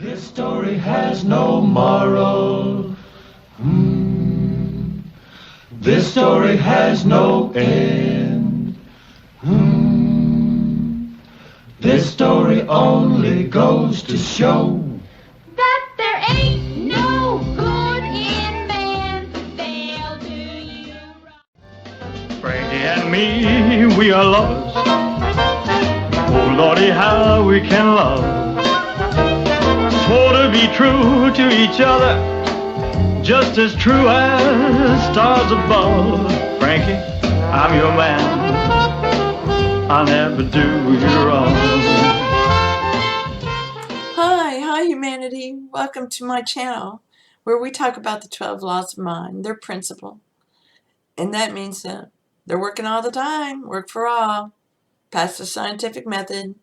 This story has no moral. This story has no end. This story only goes to show that there ain't no good in man. They'll do you wrong. Frankie and me, we are lovers. Oh Lordy, how we can love. Swore to be true to each other, just as true as stars above. Frankie, I'm your man. I'll never do you wrong. Hi humanity. Welcome to my channel where we talk about the 12 laws of mind, their principle. And that means that they're working all the time, work for all, past the scientific method,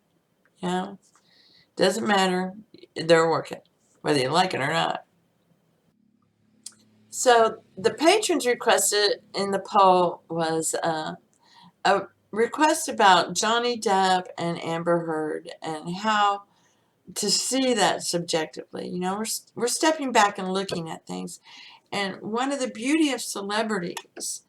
doesn't matter, they're working, whether you like it or not. So the patrons requested in the poll was a request about Johnny Depp and Amber Heard and how to see that subjectively. We're stepping back and looking at things. And one of the beauty of celebrities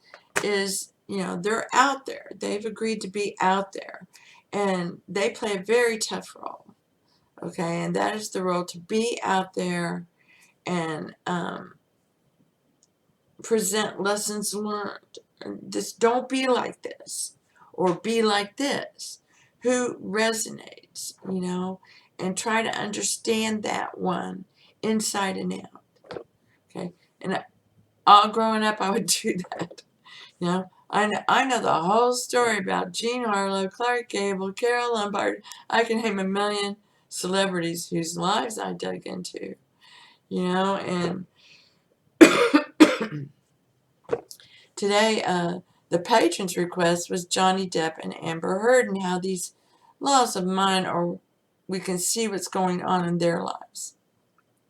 is, they're out there. They've agreed to be out there. And they play a very tough role. Okay, and that is the role to be out there and present lessons learned. Just don't be like this or be like this. Who resonates, and try to understand that one inside and out. Okay, and all growing up, I would do that. I know the whole story about Jean Harlow, Clark Gable, Carol Lombard. I can name a million celebrities whose lives I dug into, and today the patron's request was Johnny Depp and Amber Heard and how these laws of mind we can see what's going on in their lives.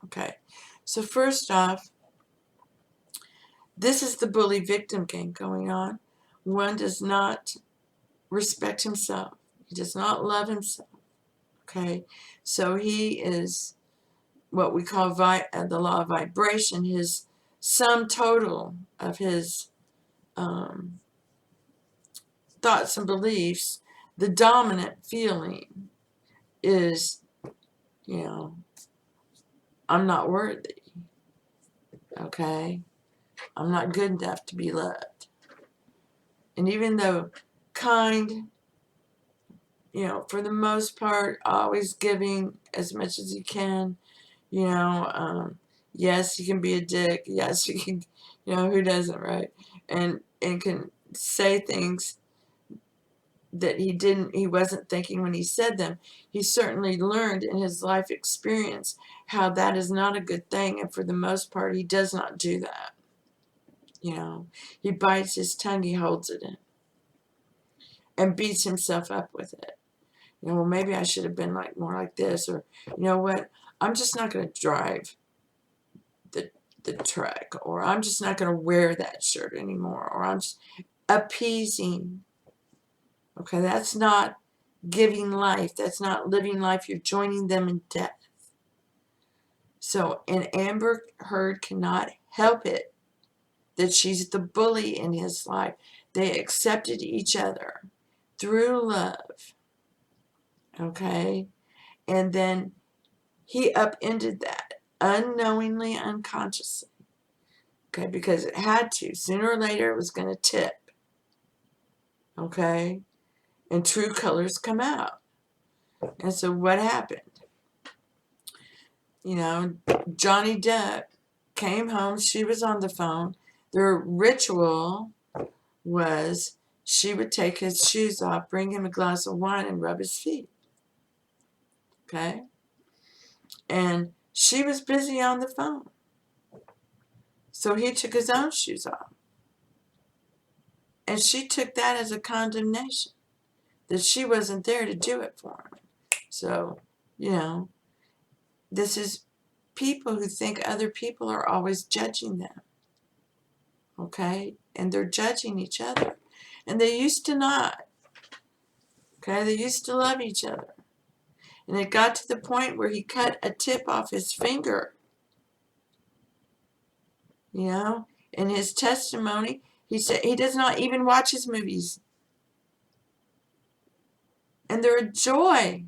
Okay, so first off, this is the bully victim game going on. One does not respect himself. He does not love himself. Okay, so he is what we call the law of vibration. His sum total of his thoughts and beliefs, the dominant feeling is, I'm not worthy. Okay, I'm not good enough to be loved. And even though kind, for the most part, always giving as much as he can, yes, he can be a dick. Yes, he can, who doesn't, right? And can say things that he wasn't thinking when he said them. He certainly learned in his life experience how that is not a good thing. And for the most part, he does not do that. He bites his tongue, he holds it in, and beats himself up with it. Well, maybe I should have been more like this, or you know what? I'm just not going to drive the truck, or I'm just not going to wear that shirt anymore, or I'm just appeasing. Okay, that's not giving life. That's not living life. You're joining them in death. So, and Amber Heard cannot help it that she's the bully in his life. They accepted each other through love. Okay? And then he upended that unknowingly, unconsciously. Okay? Because it had to. Sooner or later, it was going to tip. Okay? And true colors come out. And so what happened? Johnny Depp came home. She was on the phone. Their ritual was she would take his shoes off, bring him a glass of wine, and rub his feet. Okay? And she was busy on the phone. So he took his own shoes off. And she took that as a condemnation, that she wasn't there to do it for him. So, this is people who think other people are always judging them. Okay? And they're judging each other. And they used to not. Okay? They used to love each other. And it got to the point where he cut a tip off his finger. You know, in his testimony, he said he does not even watch his movies. And they're a joy.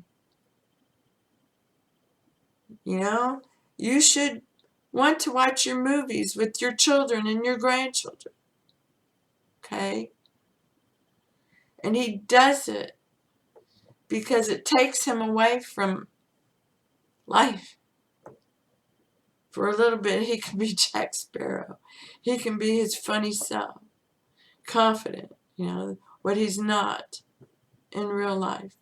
You know, you should want to watch your movies with your children and your grandchildren. Okay? And he does it because it takes him away from life. For a little bit, he can be Jack Sparrow. He can be his funny self. Confident, you know, what he's not in real life.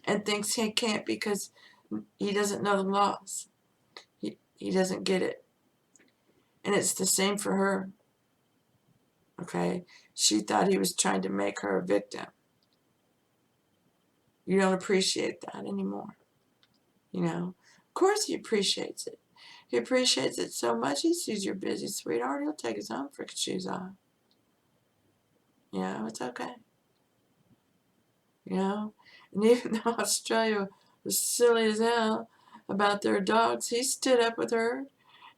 And thinks he can't because he doesn't know the laws. He doesn't get it. And it's the same for her. Okay? She thought he was trying to make her a victim. You don't appreciate that anymore. You know? Of course he appreciates it. He appreciates it so much, he sees you're busy, sweetheart. He'll take his own freaking shoes off. You know, it's okay. You know? And even though Australia was silly as hell about their dogs, he stood up with her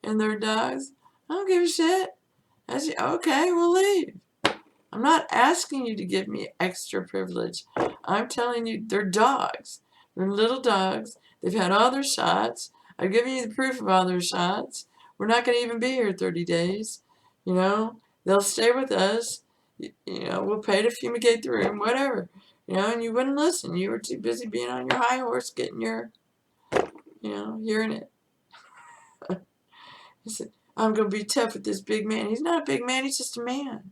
and their dogs. I don't give a shit. I said, okay, we'll leave. I'm not asking you to give me extra privilege. I'm telling you, they're dogs. They're little dogs. They've had all their shots. I've given you the proof of all their shots. We're not going to even be here 30 days. You know, they'll stay with us. You know, we'll pay to fumigate the room, whatever. You know, and you wouldn't listen. You were too busy being on your high horse, getting your, you know, hearing it. He said, I'm going to be tough with this big man. He's not a big man. He's just a man.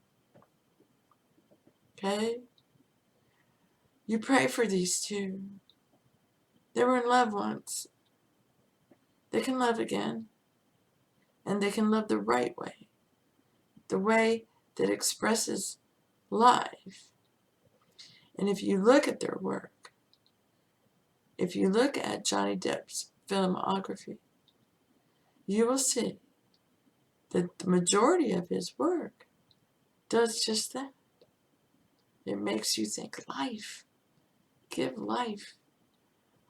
Okay? You pray for these two. They were in love once. They can love again. And they can love the right way. The way that expresses life. And if you look at their work, if you look at Johnny Depp's filmography, you will see that the majority of his work does just that. It makes you think life. Give life.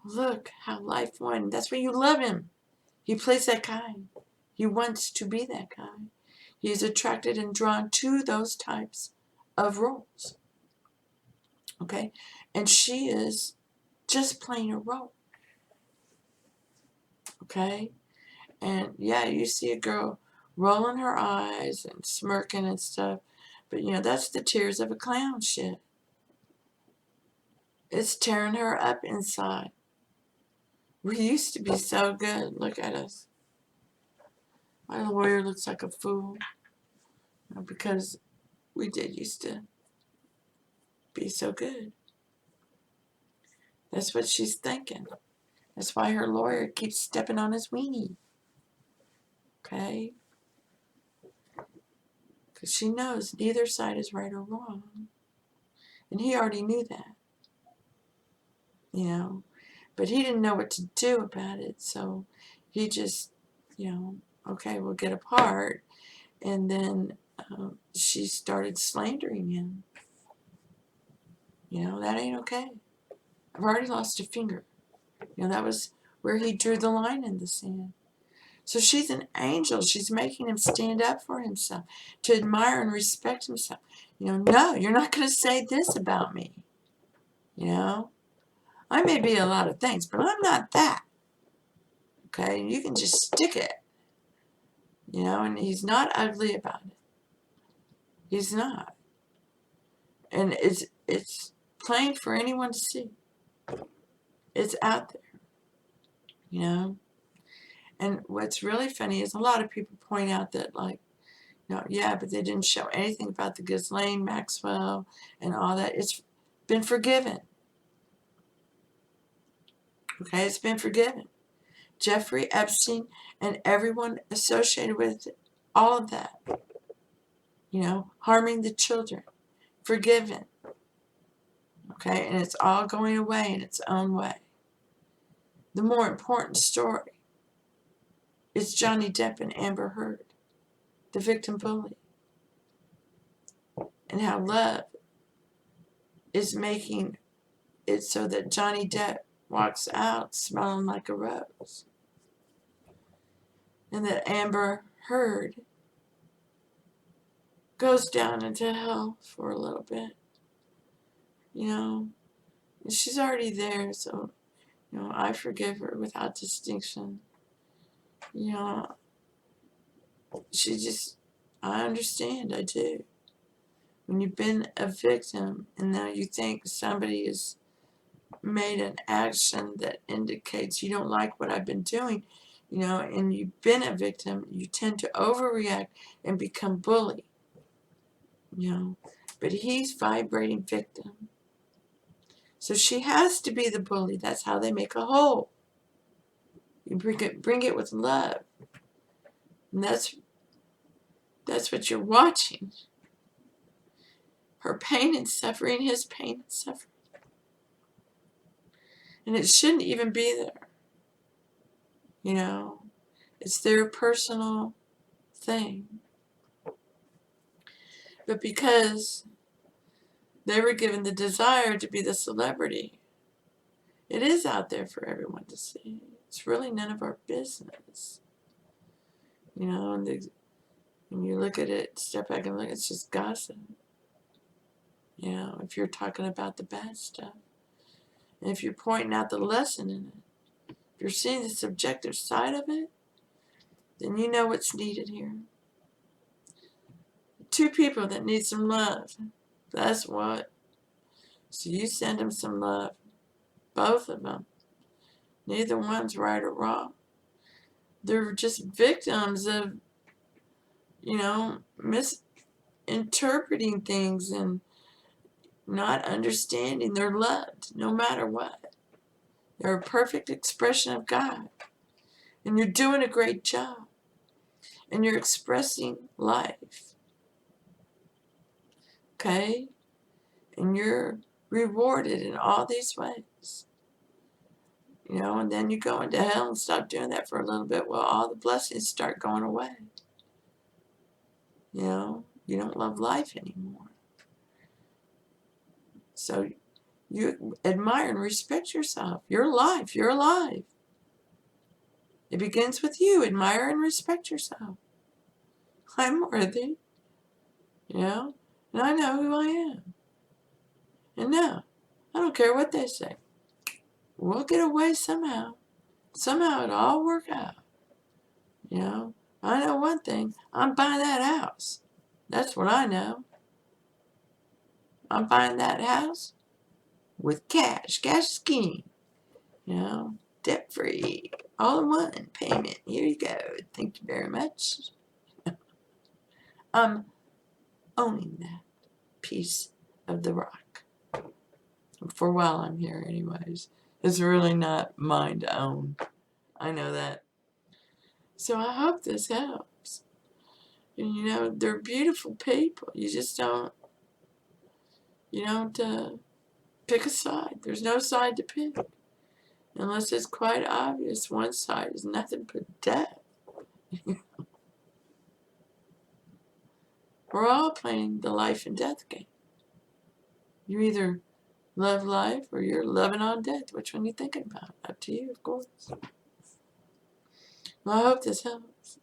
Look how life won. That's why you love him. He plays that guy. He wants to be that guy. He is attracted and drawn to those types of roles. Okay? And she is just playing a role. Okay? And yeah, you see a girl rolling her eyes and smirking and stuff. But, you know, that's the tears of a clown shit. It's tearing her up inside. We used to be so good. Look at us. My lawyer looks like a fool. You know, because we did used to be so good. That's what she's thinking. That's why her lawyer keeps stepping on his weenie. Okay? Because she knows neither side is right or wrong. And he already knew that. You know? But he didn't know what to do about it. So he just, you know, okay, we'll get apart. And then she started slandering him. You know, that ain't okay. I've already lost a finger. You know, that was where he drew the line in the sand. So she's an angel. She's making him stand up for himself, to admire and respect himself. You know, no, you're not going to say this about me. You know, I may be a lot of things, but I'm not that. Okay, you can just stick it. You know, and he's not ugly about it. He's not. And it's plain for anyone to see. It's out there. You know? And what's really funny is a lot of people point out that, like, you know, yeah, but they didn't show anything about the Ghislaine Maxwell and all that. It's been forgiven. Okay, it's been forgiven. Jeffrey Epstein and everyone associated with it, all of that. You know, harming the children. Forgiven. Okay, and it's all going away in its own way. The more important story is Johnny Depp and Amber Heard, the victim bully. And how love is making it so that Johnny Depp walks out smelling like a rose. And that Amber Heard goes down into hell for a little bit. You know, she's already there, so, you know, I forgive her without distinction. You know, she just, I understand, I do. When you've been a victim and now you think somebody has made an action that indicates you don't like what I've been doing, you know, and you've been a victim, you tend to overreact and become bully. You know, but he's vibrating victim. So she has to be the bully. That's how they make a whole. You bring it with love. And that's what you're watching. Her pain and suffering, his pain and suffering. And it shouldn't even be there. You know, it's their personal thing. But because they were given the desire to be the celebrity, it is out there for everyone to see. It's really none of our business. You know, and when you look at it, step back and look, it's just gossip. You know, if you're talking about the bad stuff. And if you're pointing out the lesson in it, if you're seeing the subjective side of it, then you know what's needed here. Two people that need some love. That's what. So you send them some love. Both of them. Neither one's right or wrong. They're just victims of, you know, misinterpreting things and not understanding they're loved no matter what. They're a perfect expression of God. And you're doing a great job. And you're expressing life. Okay? And you're rewarded in all these ways. You know, and then you go into hell and stop doing that for a little bit. Well, all the blessings start going away. You know, you don't love life anymore. So you admire and respect yourself. You're alive. You're alive. It begins with you. Admire and respect yourself. I'm worthy. You know, and I know who I am. And now, I don't care what they say. We'll get away somehow. Somehow it'll all work out. You know, I know one thing. I'm buying that house. That's what I know. I'm buying that house with cash. Cash is king. You know, debt-free. All in one payment. Here you go. Thank you very much. I'm owning that piece of the rock. For a while I'm here anyways. It's really not mine to own. I know that. So I hope this helps. And you know, they're beautiful people. You just don't, pick a side. There's no side to pick. Unless it's quite obvious one side is nothing but death. We're all playing the life and death game. You either love life or you're loving on death. Which one are you thinking about? Up to you, of course. Well, I hope this helps.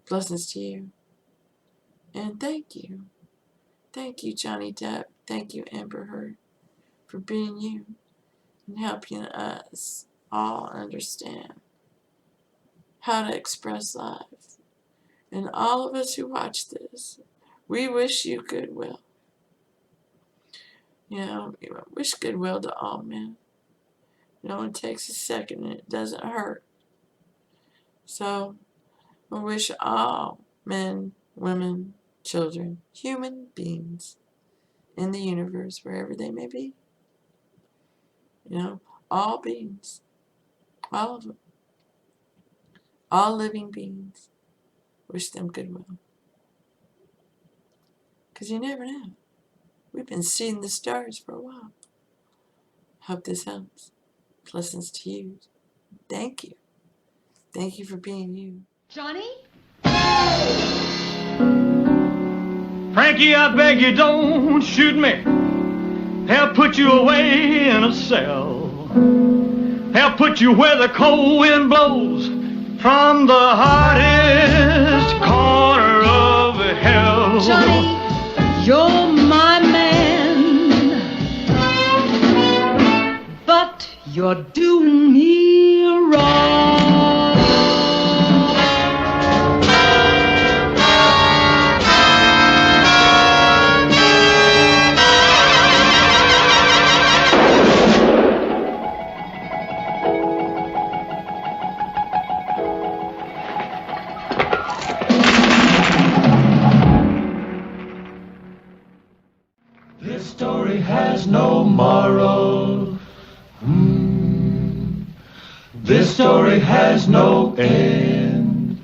Blessings to you. And thank you. Thank you, Johnny Depp. Thank you, Amber Heard, for being you and helping us all understand how to express life. And all of us who watch this, we wish you goodwill. You know, wish goodwill to all men. It only takes a second and it doesn't hurt. So, we wish all men, women, children, human beings in the universe, wherever they may be. You know, all beings. All of them. All living beings. Wish them goodwill. Because you never know. We've been seeing the stars for a while. Hope this helps. Blessings to you. Thank you. Thank you for being you. Johnny? Frankie, I beg you, don't shoot me. They'll put you away in a cell. have put you where the cold wind blows from the hottest corner of hell. Johnny, you're my man, but you're doing me wrong. This story has no moral. This story has no end.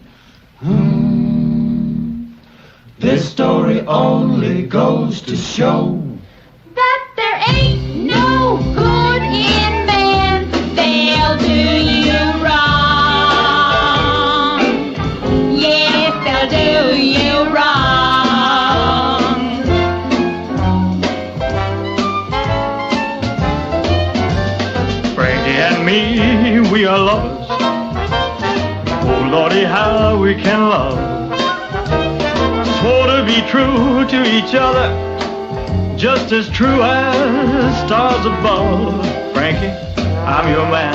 This story only goes to show That there ain't no good in man. They'll do you wrong. Yes, they'll do you wrong. Frankie and me, we are lovers. Oh Lordy, how we can love. Swore to be true to each other, just as true as stars above. Frankie, I'm your man.